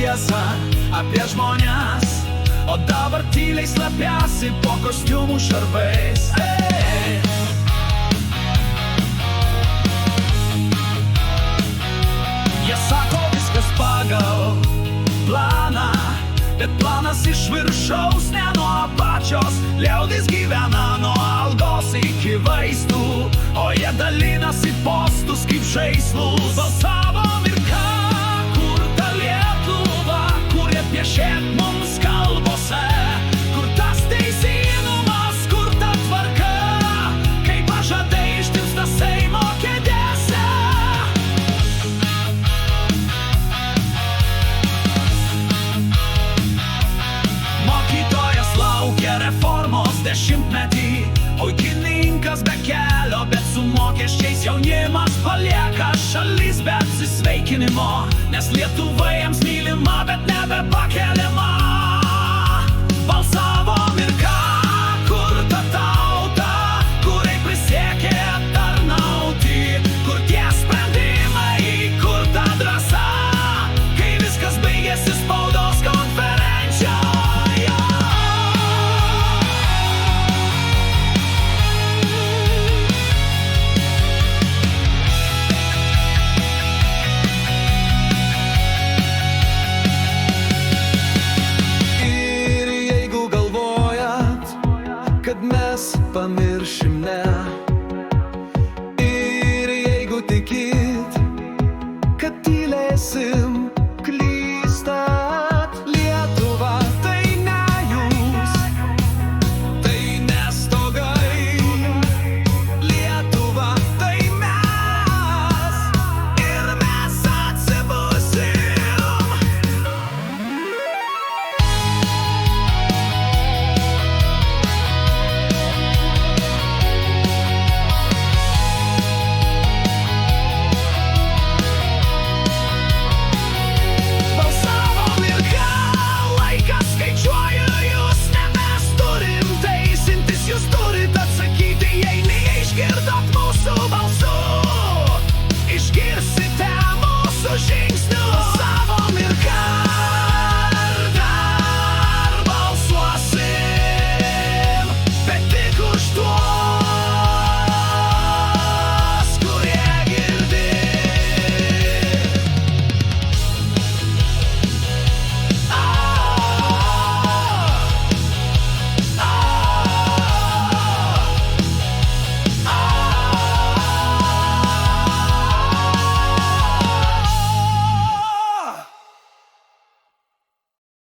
tiesą apie žmonės, o dabar tyliai slepiasi po kostiumų šarvais. Jie sako viskas pagal planą, bet planas iš viršaus, ne nuo apačios. Liaudis gyvena nuo algos iki vaistų, o jie dalinasi postus kaip žaislus. Balsavom ir ką, kur ta Lietuva, kur jie piešėt mums kalbose, kur tas teisingumas, kur ta tvarka, kai pažadai ištirpsta Seimo kėdėse. Mokytojas laukia reformos 10-metį, ūkininkas be kelio, bet su mokesčiais. Jaunimas palieka šalis be atsisveikinimo, nes Lietuva jiems mylima, bet nebepakeliama. Balsavom ir ką, kur ta tauta, kuriai prisiekė tarnauti, kur tie sprendimai, kur ta drąsa, kai viskas baigėsi spaudos konferencijoje. Kad mes pamiršome